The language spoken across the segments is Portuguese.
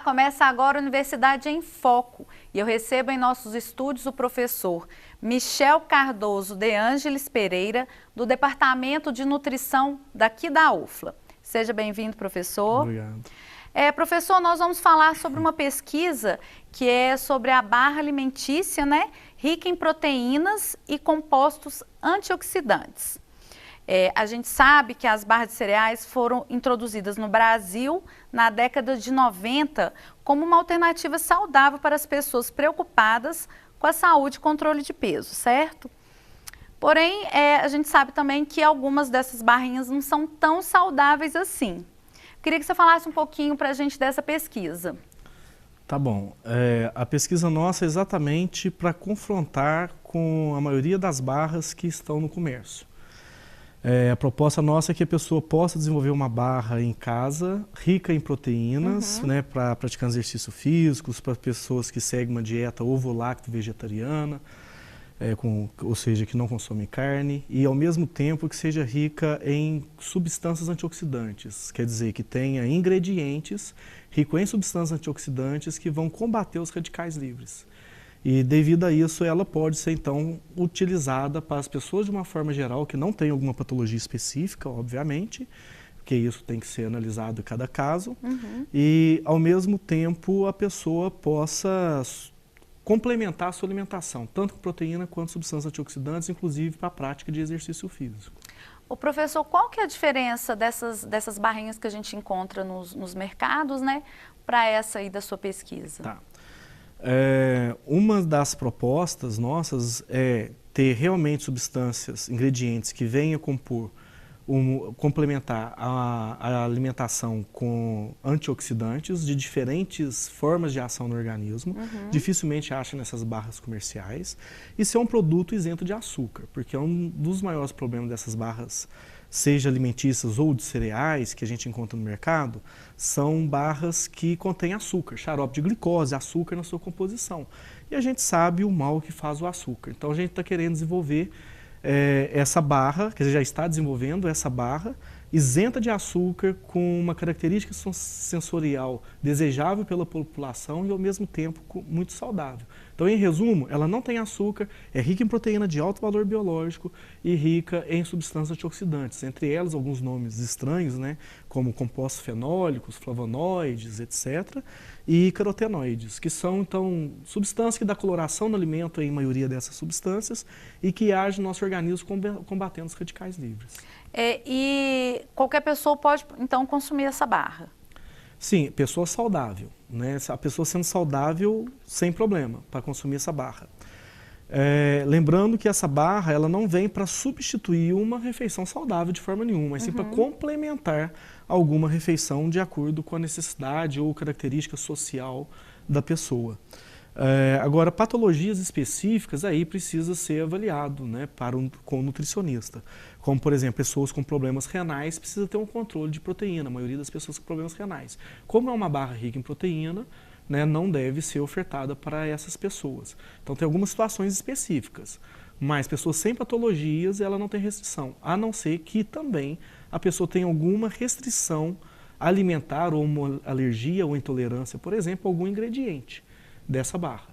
começa agora a Universidade em Foco e eu recebo em nossos estúdios o professor Michel Cardoso de Ângeles Pereira, do Departamento de Nutrição daqui da UFLA. Seja bem-vindo, professor. Obrigado. Professor, nós vamos falar sobre uma pesquisa que é sobre a barra alimentícia, né, rica em proteínas e compostos antioxidantes. A gente sabe que as barras de cereais foram introduzidas no Brasil na década de 90 como uma alternativa saudável para as pessoas preocupadas com a saúde e controle de peso, certo? Porém, a gente sabe também que algumas dessas barrinhas não são tão saudáveis assim. Queria que você falasse um pouquinho para a gente dessa pesquisa. Tá bom. A pesquisa nossa é exatamente para confrontar com a maioria das barras que estão no comércio. A proposta nossa é que a pessoa possa desenvolver uma barra em casa, rica em proteínas, né, para praticar exercícios físicos, para pessoas que seguem uma dieta ovo-lacto-vegetariana, ou seja, que não consomem carne, e ao mesmo tempo que seja rica em substâncias antioxidantes, quer dizer, que tenha ingredientes ricos em substâncias antioxidantes que vão combater os radicais livres. E devido a isso, ela pode ser então utilizada para as pessoas de uma forma geral que não tem alguma patologia específica, obviamente, porque isso tem que ser analisado em cada caso, e ao mesmo tempo a pessoa possa complementar a sua alimentação, tanto com proteína quanto substâncias antioxidantes, inclusive para a prática de exercício físico. O professor, qual que é a diferença dessas barrinhas que a gente encontra nos mercados, né, para essa aí da sua pesquisa? Tá. Uma das propostas nossas é ter realmente substâncias, ingredientes que venham complementar a alimentação com antioxidantes de diferentes formas de ação no organismo. Dificilmente acha nessas barras comerciais. E ser um produto isento de açúcar, porque é um dos maiores problemas dessas barras, seja alimentícias ou de cereais, que a gente encontra no mercado, são barras que contêm açúcar, xarope de glicose, açúcar na sua composição. E a gente sabe o mal que faz o açúcar. Então a gente está querendo desenvolver essa barra, quer dizer, já está desenvolvendo essa barra, isenta de açúcar, com uma característica sensorial desejável pela população e ao mesmo tempo muito saudável. Então, em resumo, ela não tem açúcar, é rica em proteína de alto valor biológico e rica em substâncias antioxidantes, entre elas alguns nomes estranhos, né, como compostos fenólicos, flavonoides, etc., e carotenoides, que são, então, substâncias que dão coloração no alimento, em maioria dessas substâncias, e que agem no nosso organismo combatendo os radicais livres. E qualquer pessoa pode, então, consumir essa barra? Sim, pessoa saudável, né? A pessoa sendo saudável, sem problema, para consumir essa barra. Lembrando que essa barra ela não vem para substituir uma refeição saudável de forma nenhuma, mas sim para complementar alguma refeição de acordo com a necessidade ou característica social da pessoa. Agora, patologias específicas aí precisa ser avaliado, né, com o nutricionista. Como, por exemplo, pessoas com problemas renais precisa ter um controle de proteína, a maioria das pessoas com problemas renais. Como é uma barra rica em proteína, né, não deve ser ofertada para essas pessoas. Então tem algumas situações específicas, mas pessoas sem patologias ela não tem restrição, a não ser que também a pessoa tenha alguma restrição alimentar ou uma alergia ou intolerância, por exemplo, a algum ingrediente dessa barra.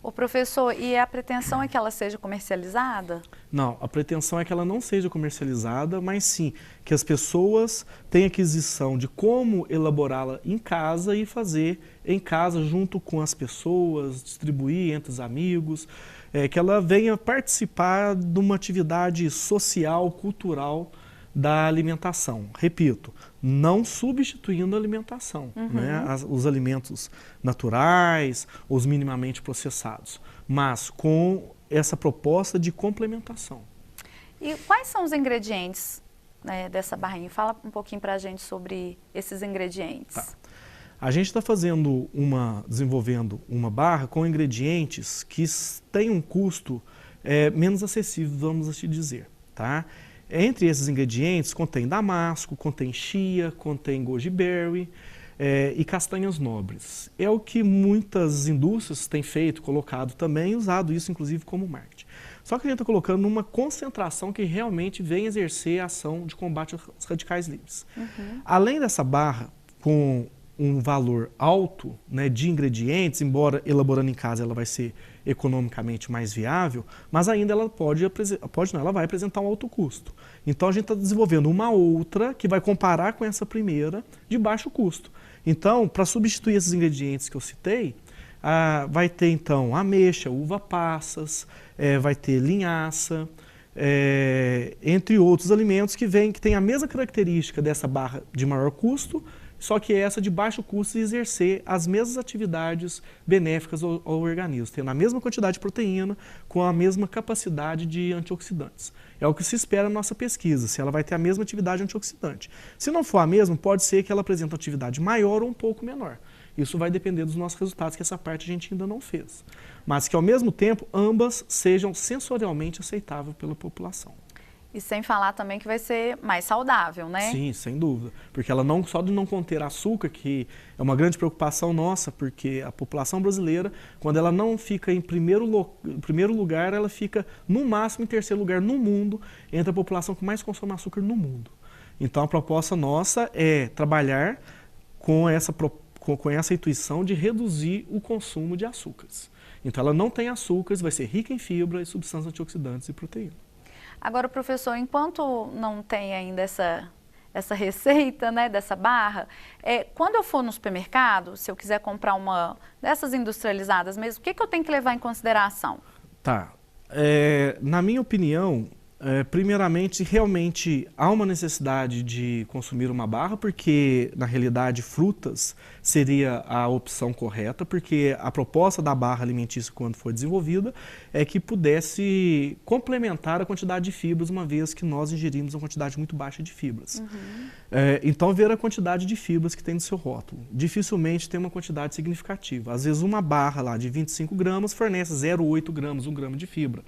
Ô professor, e a pretensão é que ela seja comercializada? Não, a pretensão é que ela não seja comercializada, mas sim que as pessoas tenham aquisição de como elaborá-la em casa e fazer em casa junto com as pessoas, distribuir entre os amigos, que ela venha participar de uma atividade social, cultural da alimentação. Repito, não substituindo a alimentação, né? Os alimentos naturais, os minimamente processados, mas com essa proposta de complementação. E quais são os ingredientes, né, dessa barrinha? Fala um pouquinho para a gente sobre esses ingredientes. Tá. A gente está desenvolvendo uma barra com ingredientes que têm um custo menos acessível, vamos assim dizer, tá? Entre esses ingredientes contém damasco, contém chia, contém goji berry e castanhas nobres. É o que muitas indústrias têm feito, colocado também, usado isso inclusive como marketing. Só que a gente está colocando numa concentração que realmente vem exercer a ação de combate aos radicais livres. Além dessa barra com um valor alto, né, de ingredientes, embora elaborando em casa ela vai ser economicamente mais viável, mas ainda ela ela vai apresentar um alto custo. Então a gente está desenvolvendo uma outra que vai comparar com essa primeira de baixo custo. Então, para substituir esses ingredientes que eu citei, vai ter então ameixa, uva passas, vai ter linhaça, entre outros alimentos que têm a mesma característica dessa barra de maior custo, só que essa de baixo custo e exercer as mesmas atividades benéficas ao organismo, tendo a mesma quantidade de proteína com a mesma capacidade de antioxidantes. É o que se espera na nossa pesquisa, se ela vai ter a mesma atividade antioxidante. Se não for a mesma, pode ser que ela apresente uma atividade maior ou um pouco menor. Isso vai depender dos nossos resultados, que essa parte a gente ainda não fez. Mas que, ao mesmo tempo, ambas sejam sensorialmente aceitáveis pela população. E sem falar também que vai ser mais saudável, né? Sim, sem dúvida. Porque ela só de não conter açúcar, que é uma grande preocupação nossa, porque a população brasileira, quando ela não fica em primeiro lugar, ela fica no máximo em terceiro lugar no mundo, entre a população que mais consome açúcar no mundo. Então a proposta nossa é trabalhar com essa intuição de reduzir o consumo de açúcares. Então ela não tem açúcares, vai ser rica em fibra e substâncias antioxidantes e proteína. Agora, professor, enquanto não tem ainda essa receita, né, dessa barra, quando eu for no supermercado, se eu quiser comprar uma dessas industrializadas mesmo, o que eu tenho que levar em consideração? Tá. Na minha opinião, primeiramente, realmente há uma necessidade de consumir uma barra, porque, na realidade, frutas seria a opção correta, porque a proposta da barra alimentícia, quando foi desenvolvida, é que pudesse complementar a quantidade de fibras, uma vez que nós ingerimos uma quantidade muito baixa de fibras. Uhum. Então, ver a quantidade de fibras que tem no seu rótulo. Dificilmente tem uma quantidade significativa. Às vezes, uma barra lá de 25 gramas fornece 0,8 gramas, 1 grama de fibra.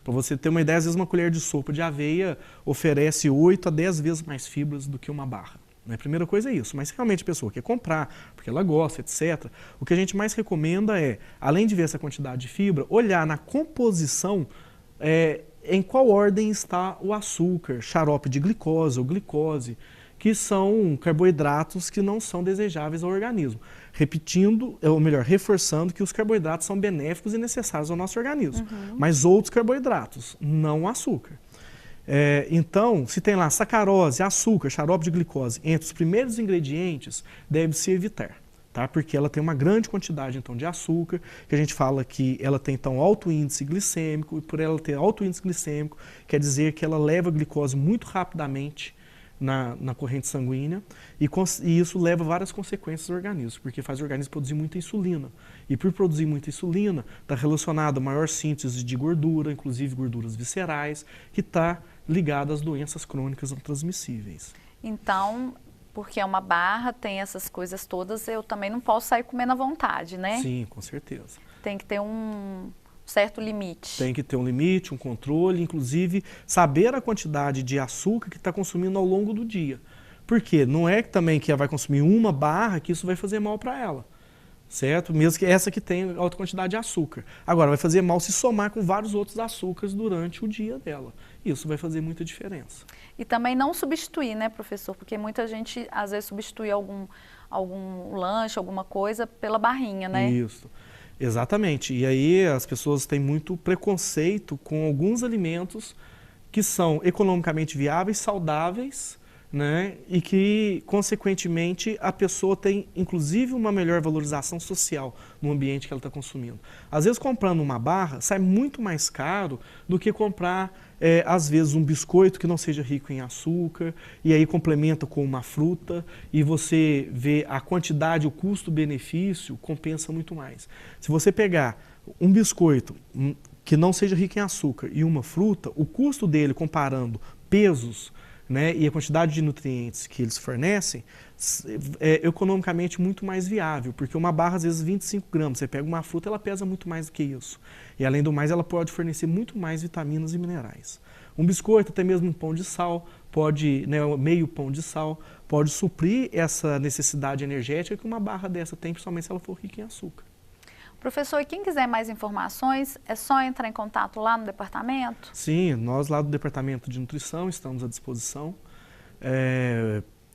Para você ter uma ideia, às vezes uma colher de sopa de aveia oferece 8 a 10 vezes mais fibras do que uma barra. A primeira coisa é isso, mas realmente a pessoa quer comprar, porque ela gosta, etc. O que a gente mais recomenda é, além de ver essa quantidade de fibra, olhar na composição em qual ordem está o açúcar, xarope de glicose ou glicose, que são carboidratos que não são desejáveis ao organismo. Repetindo, ou melhor, reforçando que os carboidratos são benéficos e necessários ao nosso organismo, mas outros carboidratos, não o açúcar. Então, se tem lá sacarose, açúcar, xarope de glicose, entre os primeiros ingredientes, deve-se evitar, tá? Porque ela tem uma grande quantidade, então, de açúcar, que a gente fala que ela tem, então, alto índice glicêmico, e por ela ter alto índice glicêmico, quer dizer que ela leva a glicose muito rapidamente na corrente sanguínea, e isso leva a várias consequências ao organismo, porque faz o organismo produzir muita insulina. E por produzir muita insulina, está relacionado a maior síntese de gordura, inclusive gorduras viscerais, que está ligada às doenças crônicas não transmissíveis. Então, porque é uma barra, tem essas coisas todas, eu também não posso sair comendo à vontade, né? Sim, com certeza. Tem que ter um certo limite. Tem que ter um limite, um controle, inclusive saber a quantidade de açúcar que está consumindo ao longo do dia. Porque não é também que ela vai consumir uma barra que isso vai fazer mal para ela, certo? Mesmo que essa que tem alta quantidade de açúcar. Agora, vai fazer mal se somar com vários outros açúcares durante o dia dela. Isso vai fazer muita diferença. E também não substituir, né, professor? Porque muita gente, às vezes, substitui algum lanche, alguma coisa pela barrinha, né? Isso. Exatamente. E aí as pessoas têm muito preconceito com alguns alimentos que são economicamente viáveis, saudáveis, né? E que, consequentemente, a pessoa tem, inclusive, uma melhor valorização social no ambiente que ela está consumindo. Às vezes, comprando uma barra, sai muito mais caro do que comprar, às vezes, um biscoito que não seja rico em açúcar, e aí complementa com uma fruta, e você vê a quantidade, o custo-benefício, compensa muito mais. Se você pegar um biscoito que não seja rico em açúcar e uma fruta, o custo dele, comparando pesos, né, e a quantidade de nutrientes que eles fornecem, é economicamente muito mais viável, porque uma barra, às vezes, 25 gramas, você pega uma fruta, ela pesa muito mais do que isso. E, além do mais, ela pode fornecer muito mais vitaminas e minerais. Um biscoito, até mesmo um pão de sal, meio pão de sal, pode suprir essa necessidade energética que uma barra dessa tem, principalmente se ela for rica em açúcar. Professor, e quem quiser mais informações, é só entrar em contato lá no departamento? Sim, nós lá do Departamento de Nutrição estamos à disposição.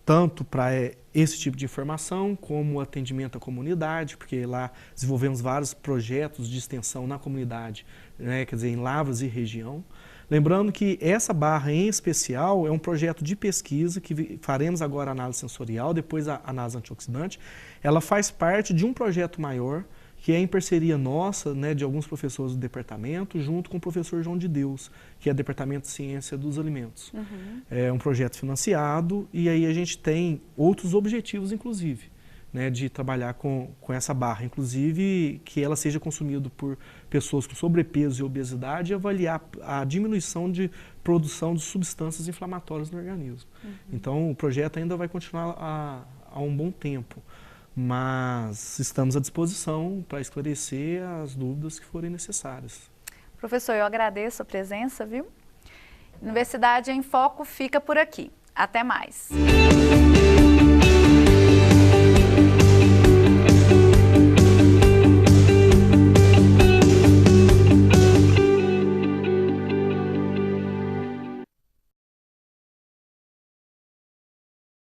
tanto para esse tipo de informação, como atendimento à comunidade, porque lá desenvolvemos vários projetos de extensão na comunidade, né, quer dizer, em Lavras e região. Lembrando que essa barra em especial é um projeto de pesquisa que faremos agora a análise sensorial, depois a análise antioxidante. Ela faz parte de um projeto maior, que é em parceria nossa, né, de alguns professores do departamento, junto com o professor João de Deus, que é do Departamento de Ciência dos Alimentos. É um projeto financiado e aí a gente tem outros objetivos, inclusive, né, de trabalhar com essa barra, inclusive que ela seja consumida por pessoas com sobrepeso e obesidade e avaliar a diminuição de produção de substâncias inflamatórias no organismo. Então o projeto ainda vai continuar há um bom tempo, mas estamos à disposição para esclarecer as dúvidas que forem necessárias. Professor, eu agradeço a presença, viu? Universidade em Foco fica por aqui. Até mais!